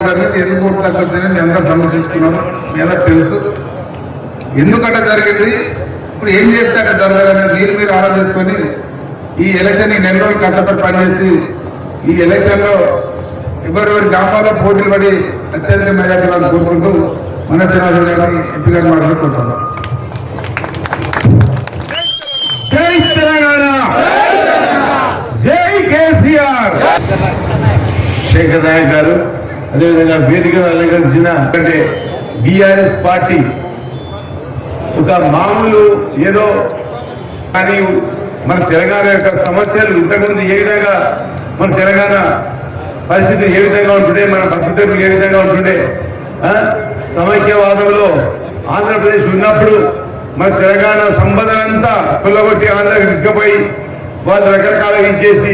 ఎందుకు ఓటు తక్కువ వచ్చిందని మీ అందరూ సమీక్షించుకున్నారు. మీ అందరూ తెలుసు ఎందుకంటే జరిగింది. ఇప్పుడు ఏం చేస్తే అక్కడ జరగాలని మీరు ఆలోచించుకొని ఈ ఎలక్షన్ నెల రోజులు కష్టపడి పనిచేసి ఈ ఎలక్షన్లో ఎవరెవరి గ్రామాల్లో పోటీలు పడి అత్యధిక మెజార్టీ వాళ్ళు కోరుకుంటూ మన శ్రీనివాసరావు గారిని ఎంపీగా మాట్లాడుకుంటున్నాం. జై తెలంగాణ, జై కేసీఆర్. శేఖర్ నాయక్ గారు అదేవిధంగా వేదికను అలంకరించిన బీఆర్ఎస్ పార్టీ ఒక మామూలు ఏదో కానీ మన తెలంగాణ యొక్క సమస్యలు ఇంతకుముందు ఏ విధంగా మన తెలంగాణ పరిస్థితి ఏ విధంగా ఉంటుండే, మన భద్రతలు ఏ విధంగా ఉంటుండే, సమైక్యవాదంలో ఆంధ్రప్రదేశ్ ఉన్నప్పుడు మన తెలంగాణ సంపదనంతా కొల్లగొట్టి ఆంధ్రకి తీసుకుపోయి వాళ్ళు రకరకాలుగా ఇచ్చేసి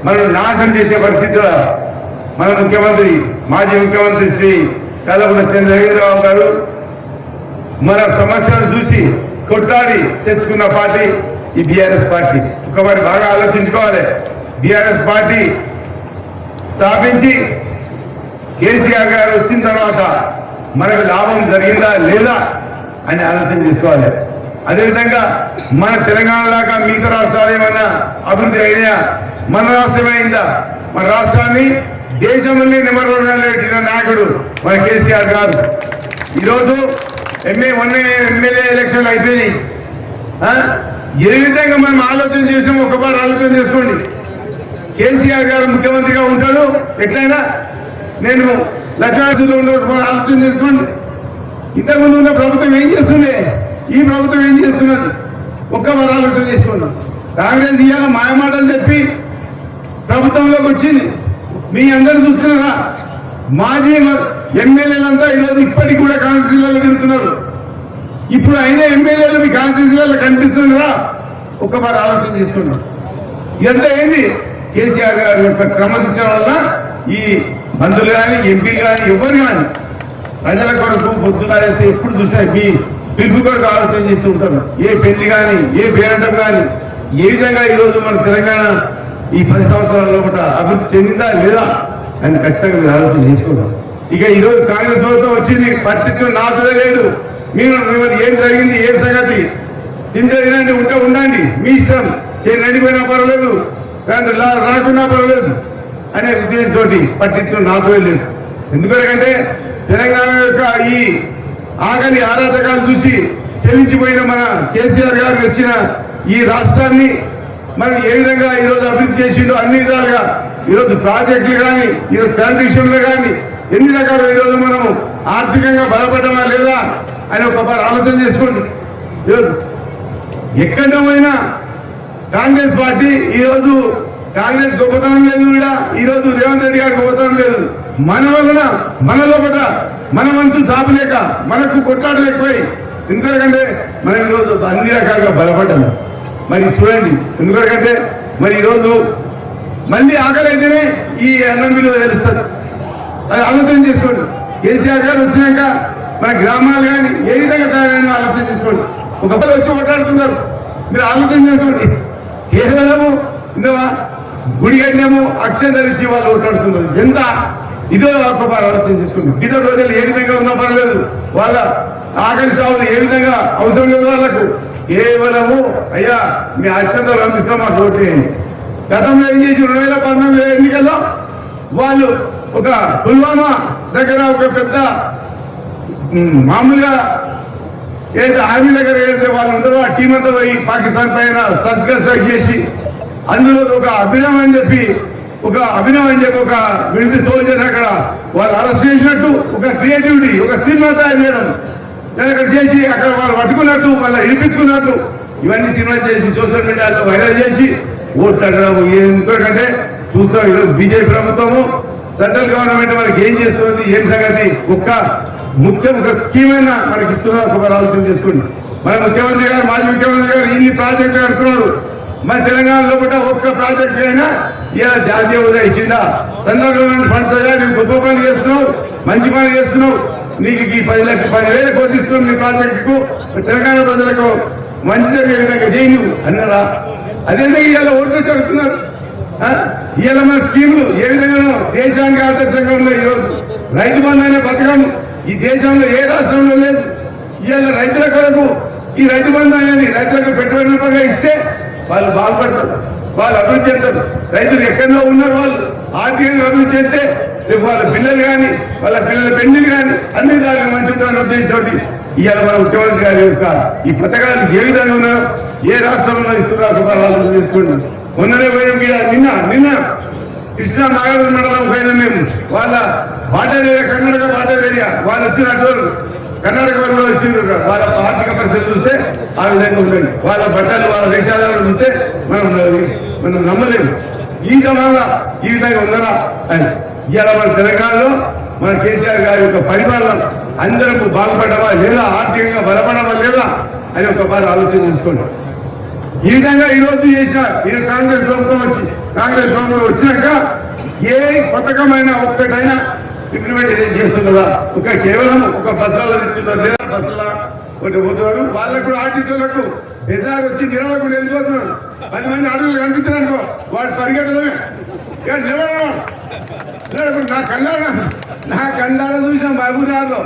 మనం నాశనం చేసే పరిస్థితిలో మన ముఖ్యమంత్రి మాజీ ముఖ్యమంత్రి శ్రీ కల్వకుంట్ల చంద్రశేఖరరావు గారు మన సమస్యలను చూసి కొట్లాడి తెచ్చుకున్న పార్టీ ఈ బీఆర్ఎస్ పార్టీ. ఒకసారి బాగా ఆలోచించుకోవాలి. బీఆర్ఎస్ పార్టీ స్థాపించి కేసీఆర్ గారు వచ్చిన తర్వాత మనకు లాభం జరిగిందా లేదా అని ఆలోచన చేసుకోవాలి. అదేవిధంగా మన తెలంగాణ లాగా మిగతా రాష్ట్రాలు ఏమన్నా అభివృద్ధి అయినా మన రాష్ట్రం అయిందా? మన రాష్ట్రాన్ని దేశంలో నిమరణ నాయకుడు మన కేసీఆర్ గారు. ఈరోజు ఎమ్మెల్యే ఎలక్షన్లు అయిపోయినాయి. ఏ విధంగా మనం ఆలోచన చేసాం ఒకసారి ఆలోచన చేసుకోండి. కేసీఆర్ గారు ముఖ్యమంత్రిగా ఉంటాడు, ఎట్లయినా నేను లక్షాధిలో ఉండడం ఆలోచన చేసుకోండి. ఇంతకుముందు ఉన్న ప్రభుత్వం ఏం చేస్తుండే, ఈ ప్రభుత్వం ఏం చేస్తున్నది ఒక్కసారి ఆలోచన చేసుకున్నాం. కాంగ్రెస్ ఇవాళ మాయమాటలు చెప్పి ప్రభుత్వంలోకి వచ్చింది. మీ అందరూ చూస్తున్నారా? మాజీ ఎమ్మెల్యేలంతా ఈరోజు ఇప్పటికి కూడా కాన్స్టిట్యూన్సీలలో తిరుగుతున్నారు. ఇప్పుడు అయినా ఎమ్మెల్యేలు మీ కాన్స్టిట్యూన్సీలలో కనిపిస్తున్నారా? ఒక్కసారి ఆలోచన చేసుకున్నాం. ఇదంతా ఏంది? కేసీఆర్ గారి యొక్క క్రమశిక్షణ వల్ల ఈ మంత్రులు కానీ ఎంపీలు కానీ ఎవరు కానీ ప్రజల కొరకు పొద్దుగా వేస్తే ఎప్పుడు చూసినా మీ పిలుపు కొరకు ఆలోచన చేస్తూ ఉంటారు. ఏ పెళ్లి కానీ ఏ పేరంటం కానీ ఏ విధంగా ఈరోజు మన తెలంగాణ ఈ 10 సంవత్సరాల లోపల అభివృద్ధి చెందిందా లేదా అని ఖచ్చితంగా మీరు ఆలోచన చేసుకుంటాం. ఇక ఈరోజు కాంగ్రెస్ ప్రభుత్వం వచ్చింది, పట్టించుకుని నాతుడే లేడు. మిమ్మల్ని ఏం జరిగింది, ఏం సంగతి, తింటే తినండి, ఉంటే ఉండండి, మీ ఇష్టం, చేరి నడిపోయినా పర్వాలేదు, రాకున్నా పర్వాలేదు అనే ఉద్దేశంతో పట్టించుకుని నాతుడే లేదు. ఎందుకంటే తెలంగాణ యొక్క ఈ ఆగని ఆరాధకాలు చూసి చెల్లించిపోయిన మన కేసీఆర్ గారు వచ్చిన ఈ రాష్ట్రాన్ని మనం ఏ విధంగా ఈరోజు అభివృద్ధి చేసిండో అన్ని విధాలుగా ఈరోజు ప్రాజెక్టులు కానీ ఈరోజు కరెంట్ విషయంలో కానీ ఎన్ని రకాలు ఈరోజు మనము ఆర్థికంగా బలపడ్డమా లేదా అని ఒకసారి ఆలోచన చేసుకోండి. ఈరోజు ఎక్కడ పోయినా కాంగ్రెస్ పార్టీ ఈరోజు కాంగ్రెస్ గొప్పతనం లేదు, కూడా ఈరోజు రేవంత్ రెడ్డి గారి గొప్పతనం లేదు. మన వలన మన లోపల మన మనసు సాపలేక మనకు కొట్లాడలేకపోయి ఎందుకంటే మనం ఈరోజు అన్ని రకాలుగా బలపడ్డాము. మరి చూడండి, ఎందుకంటే మరి ఈరోజు మళ్ళీ ఆకలి అయితేనే ఈ అన్నం విలువ తెలుస్తుంది. అది ఆలోచన చేసుకోండి. కేసీఆర్ గారు వచ్చినాక మన గ్రామాలు కానీ ఏ విధంగా తయారైనా ఆలోచన చేసుకోండి. ఒకప్పుడు వచ్చి కొట్లాడుతున్నారు, మీరు ఆలోచన చేసుకోండి. కేవలము ఇందువా గుడి కట్టినాము అక్షంతరించి వాళ్ళు కొట్లాడుతున్నారు. ఎంత ఇదో ఒక్కసారి ఆలోచన చేసుకోండి. ఇతర రోజులు ఏ విధంగా ఉన్నా పర్లేదు, వాళ్ళ ఆకలి చావులు ఏ విధంగా అవసరం లేదు వాళ్ళకు. కేవలము అయ్యా మీ అత్యంతలు పంపిస్తున్నాం మాకు ఓటు వేయండి. గతంలో ఏం చేసి 2019 ఎన్నికల్లో వాళ్ళు ఒక పుల్వామా దగ్గర ఒక పెద్ద మామూలుగా ఏదైతే ఆర్మీ దగ్గర ఏదైతే వాళ్ళు ఉంటారో ఆ టీం అంతా పోయి పాకిస్తాన్ పైన సర్జికల్ స్ట్రైక్ చేసి అందులో ఒక అభినవ్ అని చెప్పి ఒక మిలిటరీ సోల్జర్ అక్కడ వాళ్ళు అరెస్ట్ చేసినట్టు ఒక క్రియేటివిటీ ఒక సినిమా తయారు చేయడం అక్కడ చేసి అక్కడ వాళ్ళు పట్టుకున్నట్టు వాళ్ళ ఇడిపించుకున్నట్టు ఇవన్నీ సినిమా చేసి సోషల్ మీడియాలో వైరల్ చేసి ఓట్లు అడగడం. ఎందుకంటే చూస్తాం ఈరోజు బీజేపీ ప్రభుత్వము సెంట్రల్ గవర్నమెంట్ మనకి ఏం చేస్తున్నది, ఏం సంగతి, ఒక స్కీమ్ అయినా మనకి ఇస్తున్నారు. ఒక ఆలోచన చేసుకోండి. మన ముఖ్యమంత్రి గారు మాజీ ముఖ్యమంత్రి గారు ఇన్ని ప్రాజెక్టులు కడుతున్నాడు. మన తెలంగాణలో కూడా ఒక్క ప్రాజెక్టు అయినా ఇలా జాతీయ హోదా ఇచ్చిందా? సెంట్రల్ గవర్నమెంట్ ఫండ్స్ అయ్యా నువ్వు గొప్ప పని చేస్తున్నావు, మంచి పని చేస్తున్నావు, నీకు ఈ 10,000 కోట్లు ఇస్తున్నావు నీ ప్రాజెక్టుకు, తెలంగాణ ప్రజలకు మంచి జరిగే విధంగా చేయి నువ్వు అన్నారా? అదేవిధంగా ఇవాళ ఓట్లు వచ్చి అడుగుతున్నారు. ఇవాళ మన స్కీములు ఏ విధంగా దేశానికి ఆదర్శంగా ఉన్నాయి. ఈరోజు రైతు బంధు అనే పథకం ఈ దేశంలో ఏ రాష్ట్రంలో లేదు. ఇవాళ రైతుల కొరకు ఈ రైతు బంధు అనేది రైతులకు పెట్టుబడి రూపంగా ఇస్తే వాళ్ళు బాగుపడతారు, వాళ్ళు అభివృద్ధి చెందారు. రైతులు ఎక్కడో ఉన్నారు, వాళ్ళు ఆర్థికంగా అభివృద్ధి చేస్తే రేపు వాళ్ళ పిల్లలు కానీ వాళ్ళ పిల్లల పెళ్లిలు కానీ అన్ని దానికి మంచి ఉంటారని ఉద్దేశంతో ఇవాళ మన ముఖ్యమంత్రి గారి యొక్క ఈ పథకాలు ఏ విధంగా ఉన్నాయో ఏ రాష్ట్రంలో ఇస్తున్నారు ఆలోచన తీసుకుంటాం. మొన్ననే పోయిన నిన్న కృష్ణా నాగార్జున మండలం పోయిన మేము వాళ్ళ border area Karnataka border area వాళ్ళు వచ్చినట్టు కర్ణాటక వారు కూడా వచ్చిండ్రు. వాళ్ళ ఆర్థిక పరిస్థితి చూస్తే ఆ విధంగా ఉంటుంది. వాళ్ళ బట్టలు వాళ్ళ దేశాలను చూస్తే మనం నమ్మలేము. ఈ జమానా ఈ విధంగా ఉన్నారా అని. ఇవాళ మన తెలంగాణలో మన కేసీఆర్ గారి యొక్క పరిపాలన అందరకు బాగుపడవా లేదా, ఆర్థికంగా బలపడవా లేదా అని ఒకసారి ఆలోచన చేసుకోండి. ఈ విధంగా ఈరోజు చేసిన మీరు కాంగ్రెస్ ప్రభుత్వం వచ్చినాక ఏ పథకమైనా ఒక్కటైనా ఇంప్లిమెంటేషన్ చేస్తున్నదా? కేవలం ఒక బస్సులలో తింటున్నారు లేదా బస్సులా ఒకటి పోతున్నారు. వాళ్ళకు కూడా ఆర్టీసీలకు బెజార్ వచ్చి నిలవకుండా వెళ్ళిపోతున్నారు. 10 మంది అడుగులు కనిపించారనుకో వాడు పరిగెత్తడమే. ఇక నిలవడం నా కన్నాడ చూసిన మహబూబ్నగర్లో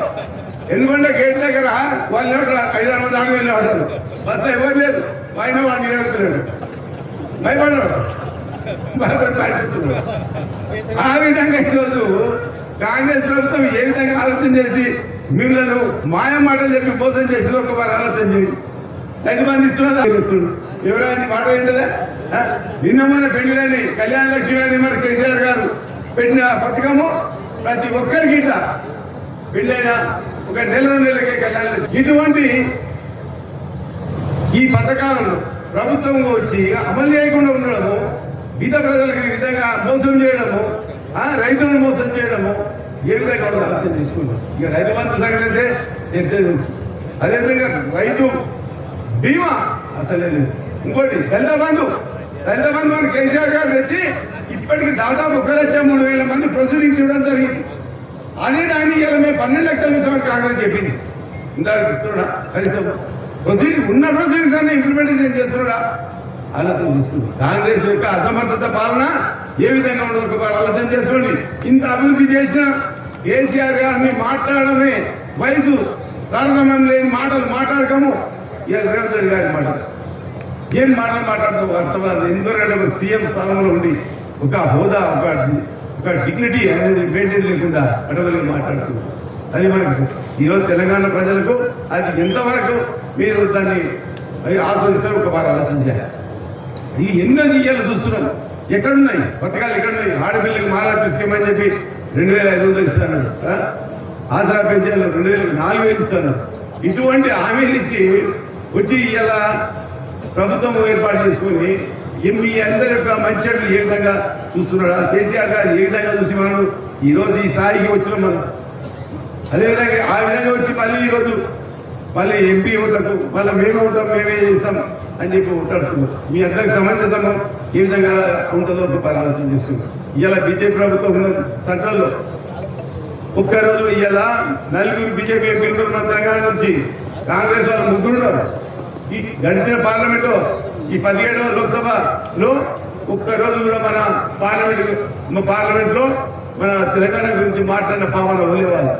ఎందుకంటే గేట్ దగ్గర వాళ్ళు 5-6 మంది అడుగులు వెళ్ళేవాడు. బస్సులో ఎవరు లేరు, ఆయన వాడు నిలబెడుతున్నాడు, భయపడుతున్నాడు. ఆ విధంగా ఈరోజు కాంగ్రెస్ ప్రభుత్వం ఏ విధంగా ఆలోచన చేసి మిమ్మల్ని మాయ మాటలు చెప్పి మోసం చేసింది ఒకసారి ఆలోచన చేయండి. 5 మంది ఇస్తున్నదా ఎవరైనా మాట ఏంటదా? నిన్న మన పెళ్లిలని కళ్యాణ లక్ష్మి అని మన కేసీఆర్ గారు పెట్టిన పథకము ప్రతి ఒక్కరికి ఇట్లా పెళ్ళైనా ఒక నెల నెలకే కళ్యాణ లక్ష్మి. ఇటువంటి ఈ పథకాలను ప్రభుత్వం వచ్చి అమలు చేయకుండా ఉండడము, బీద ప్రజలకు ఈ విధంగా మోసం చేయడము, రైతులను మోసం చేయడము ఏ విధంగా కూడా ఆలోచన తీసుకున్నాం. ఇక రైతు బంధు సంగతి అయితే తెలుసు. అదేవిధంగా రైతు బీమా అసలే లేదు. ఇంకోటి దళిత బంధు మన కేసీఆర్ గారు తెచ్చి ఇప్పటికి దాదాపు 1,03,000 మంది ప్రొసీడింగ్స్ ఇవ్వడం జరిగింది. అదే దాన్ని ఇలా మేము 12 లక్షలు ఇస్తామని కాంగ్రెస్ చెప్పింది. ఇందాక ఇస్తున్నాడా? కనీసం ప్రొసీడింగ్స్ అన్ని ఇంప్లిమెంటేషన్ చేస్తున్నాడా? ఆలోచన తీసుకుంది. కాంగ్రెస్ యొక్క అసమర్థత పాలన ఏ విధంగా ఉండదు ఒకసారి ఆలోచన చేసుకోండి. ఇంత అభివృద్ధి చేసిన కేసీఆర్ గారిని మాట్లాడమే వయసు తారతమ్యం లేని మాటలు మాట్లాడకము. ఇవాళ రేవంత్ రెడ్డి గారి మాటలు ఏం మాటలు మాట్లాడటం అర్థం రాదు. ఎందుకంటే ఒక సీఎం స్థానంలో ఉండి ఒక హోదా ఒక డిగ్నిటీ అనేది మెయింటైన్ లేకుండా అడవులు మాట్లాడుతున్నారు. అది మనకు ఈరోజు తెలంగాణ ప్రజలకు అది ఎంతవరకు మీరు దాన్ని ఆస్వాదిస్తారు ఒకసారి ఆలోచన చేయాలి. ఈ ఎన్నో ఇయ్యాలు చూస్తున్నాం. ఎక్కడున్నాయి పథకాలు? ఎక్కడున్నాయి? ఆడపిల్లకి మహాలక్ష్మి స్కీమ్ అని చెప్పి 2,500 ఇస్తాను, ఆసరా పెన్షన్లు 2,000-4,000 ఇస్తాను. ఇటువంటి హామీలు ఇచ్చి వచ్చి ఇలా ప్రభుత్వం ఏర్పాటు చేసుకుని మీ అందరి యొక్క మంచెట్లు ఏ విధంగా చూస్తున్నాడా? కేసీఆర్ గారు ఏ విధంగా చూసి మనం ఈరోజు ఈ స్థాయికి వచ్చినాం మనం. అదేవిధంగా ఆ విధంగా వచ్చి మళ్ళీ ఈరోజు మళ్ళీ ఎంపీ ఓట్లకు మళ్ళీ మేమే ఉంటాం, మేమే చేస్తాం అని చెప్పి ఉంటాడుతున్నారు. మీ అందరికి సమంజసము ఏ విధంగా ఉంటుందో ఒక ఆలోచన చేసుకుంటాం. ఇలా బీజేపీ ప్రభుత్వం ఉన్న సెంట్రల్లో ఒక్కరోజు ఇలా 4 బీజేపీ ఎంపీలు ఉన్న తెలంగాణ నుంచి కాంగ్రెస్ వాళ్ళు 3 ఉన్నారు. ఈ గడిచిన పార్లమెంట్లో ఈ 17వ లోక్సభలో ఒక్కరోజు కూడా మన పార్లమెంట్లో మన తెలంగాణ గురించి మాట్లాడిన పావన ఉండేవాళ్ళు.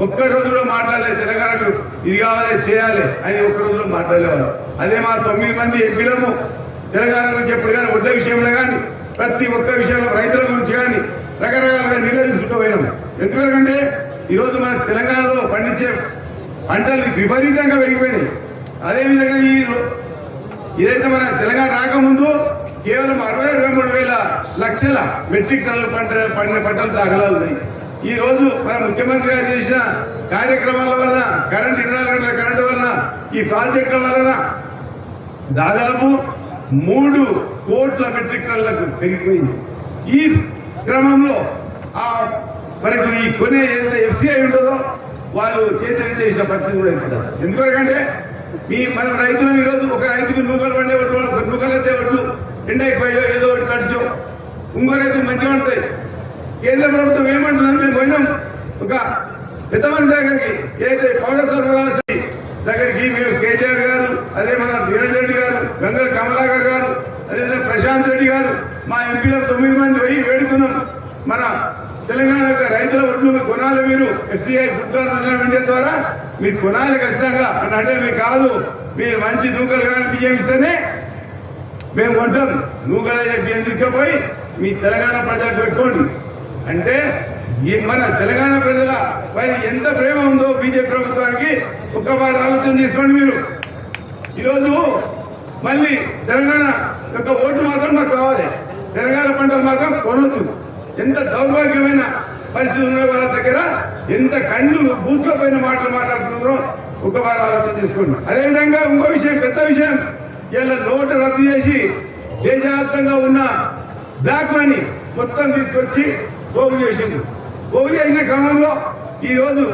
ఒక్కరోజు కూడా మాట్లాడలేదు. తెలంగాణకు ఇది కావాలి చేయాలి అని ఒక్కరోజులో మాట్లాడేవాళ్ళు. అదే మా 9 మంది ఎంపీలను తెలంగాణ గురించి ఎప్పుడు కానీ ఒడ్ల విషయంలో కానీ ప్రతి ఒక్క విషయంలో రైతుల గురించి కానీ రకరకాలుగా నిర్ణయం తీసుకుంటూ పోయినాం. ఎందుకంటే ఈరోజు మన తెలంగాణలో పండించే పంటలు విపరీతంగా పెరిగిపోయినాయి. అదేవిధంగా ఇదైతే మన తెలంగాణ రాకముందు కేవలం 63,000 లక్షల మెట్రిక్ టన్నులు పండిన పంటలు దాఖలాలు ఉన్నాయి. ఈ రోజు మన ముఖ్యమంత్రి గారు చేసిన కార్యక్రమాల వలన, కరెంట్ 24 గంటల కరెంటు వలన, ఈ ప్రాజెక్టుల వలన దాదాపు 3 కోట్ల మెట్రిక్ టన్నులకు పెరిగిపోయింది. ఈ క్రమంలో మనకు ఈ కొనే ఏదైతే FCI ఉంటుందో వాళ్ళు చేతిని చేసిన పరిస్థితి కూడా ఏర్పడాలి. ఎందుకంటే మనం రైతులం ఈరోజు ఒక రైతుకు నూకలు పండే ఒడ్లు, నూకలు అయితే ఒడ్లు ఎండైపోయో ఏదో ఒకటి తడిచో ఇంకో రైతు మంచిగా ఉంటాయి. కేంద్ర ప్రభుత్వం ఏమంటుందని మేము పోయినాం ఒక పెద్ద మనిషి దగ్గరికి, ఏదైతే పౌర సరఫరాల దగ్గరికి మేము కేటీఆర్ గారు, అదే మన వీరేంద్ర రెడ్డి గారు, గంగల కమలాకర్ గారు, అదేవిధంగా ప్రశాంత్ రెడ్డి గారు మా ఎంపీలకు 9 మంది పోయి వేడుకున్నాం. మన తెలంగాణ యొక్క రైతుల ఒడ్లు కొనాలి, మీరు FCI food corporation of India ద్వారా మీరు కొనాలి ఖచ్చితంగా అని అంటే మీకు కాదు, మీరు మంచి నూకలు కానీ బియ్యం ఇస్తేనే మేము కొంటాం. నూకలు బియ్యం తీసుకుపోయి మీ తెలంగాణ ప్రజలకు పెట్టుకోండి అంటే మన తెలంగాణ ప్రజల పైన ఎంత ప్రేమ ఉందో బీజేపీ ప్రభుత్వానికి ఒక్కసారి ఆలోచన చేసుకోండి. మీరు ఈరోజు మళ్ళీ తెలంగాణ యొక్క ఓటు మాత్రం మాకు కావాలి, తెలంగాణ పంటలు మాత్రం కొనొద్దు. ఎంత దౌర్భాగ్యమైన పరిస్థితి ఉన్న వాళ్ళ దగ్గర ఎంత కళ్ళు పూసుకుపోయిన మాటలు మాట్లాడుతున్నారో ఒక్కసారి ఆలోచన చేసుకోండి. అదేవిధంగా ఇంకో విషయం, పెద్ద విషయం, ఇలా నోటు రద్దు చేసి దేశవ్యాప్తంగా ఉన్న బ్లాక్ మనీ మొత్తం తీసుకొచ్చి పోగు చేసిండు. పోగు చేసిన క్రమంలో ఈరోజు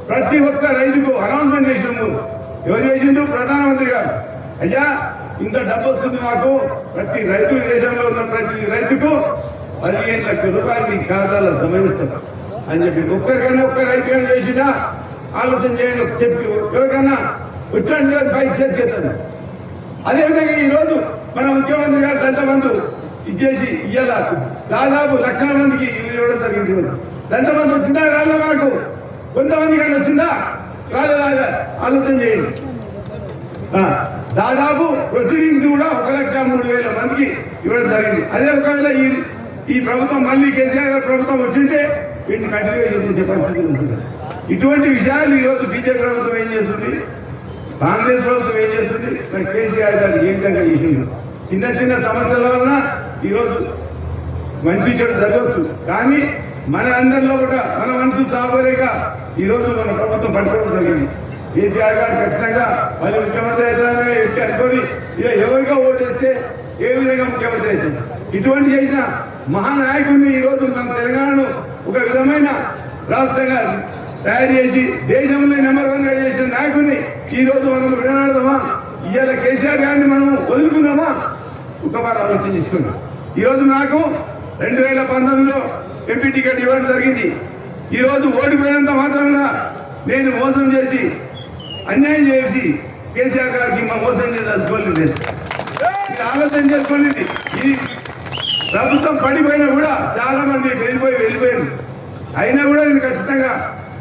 ప్రతి ఒక్క రైతుకు అనౌన్స్మెంట్ చేసిండు. ఎవరు చేసిండు? ప్రధానమంత్రి గారు. అయ్యా ఇంత డబ్బు వస్తుంది మాకు, ప్రతి రైతు దేశంలో ఉన్న ప్రతి రైతుకు 15 లక్షల రూపాయలు మీ ఖాతాలో జమ చేస్తాం అని చెప్పి ఒక్కరికైనా ఒక్క రైతు చేసినా ఆలోచన చేయండి. చెప్పి ఎవరికైనా వచ్చినట్టు పైకి చేతికెత్తాను. అదేవిధంగా ఈరోజు మన ముఖ్యమంత్రి గారు దంతబంధు ఇచ్చేసి ఇవాళ దాదాపు లక్షల మందికి ఇవ్వడం జరిగింది. దంతబంధు వచ్చిందా రాలే? మనకు కొంతమంది కానీ వచ్చిందా రాలేదా? ఆలోచన చేయండి. దాదాపు ప్రొసీడింగ్స్ కూడా 1,03,000 మందికి ఇవ్వడం జరిగింది. అదే ఒకవేళ ఈ ప్రభుత్వం మళ్ళీ కేసీఆర్ గారి ప్రభుత్వం వచ్చింటే వీటిని కంటిన్యూ చేసే పరిస్థితి ఉంటుంది. ఇటువంటి విషయాలు ఈరోజు బీజేపీ ప్రభుత్వం ఏం చేస్తుంది, కాంగ్రెస్ ప్రభుత్వం ఏం చేస్తుంది, మరి కేసీఆర్ గారు ఏ విధంగా చేసింది. చిన్న చిన్న సమస్యల వలన ఈరోజు మంచి చెడు జరగవచ్చు, కానీ మన అందరిలో కూడా మన మనసు సాగలేక ఈరోజు మన ప్రభుత్వం పట్టుకోవడం జరిగింది. కేసీఆర్ గారు ఖచ్చితంగా మళ్ళీ ముఖ్యమంత్రి అవుతారనే అనుకొని ఇక ఎవరిగా ఓటేస్తే ఏ విధంగా ముఖ్యమంత్రి అవుతుంది. ఇటువంటి చేసిన మహానాయకుడిని ఈరోజు మన తెలంగాణను ఒక విధమైన రాష్ట్రంగా తయారు చేసి దేశంలో నెంబర్ 1గా చేసిన నాయకుడిని ఈరోజు మనం విడనాడదామా? ఇవాళ కేసీఆర్ గారిని మనం వదులుకుందామా? ఒకసారి ఆలోచన చేసుకున్నాం. ఈరోజు నాకు 2019లో ఎంపీ టికెట్ ఇవ్వడం జరిగింది. ఈరోజు ఓడిపోయినంత మాత్రమే నేను మోసం చేసి అన్యాయం చేసి కేసీఆర్ గారికి మా మోసం చేసి తలుచుకోలేదు. నేను ఆలోచన చేసుకోండి. ఈ ప్రభుత్వం పడిపోయినా కూడా చాలా మంది వెళ్ళిపోయారు. అయినా కూడా నేను ఖచ్చితంగా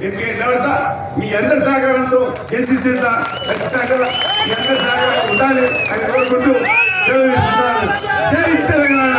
ఎంపీ నిలబడతా. మీ అందరి సహకారంతో కేసీ తీరుతా. ఖచ్చితంగా మీ అందరి సహకారం ఉండాలి అని కోరుకుంటూ జై తెలంగాణ.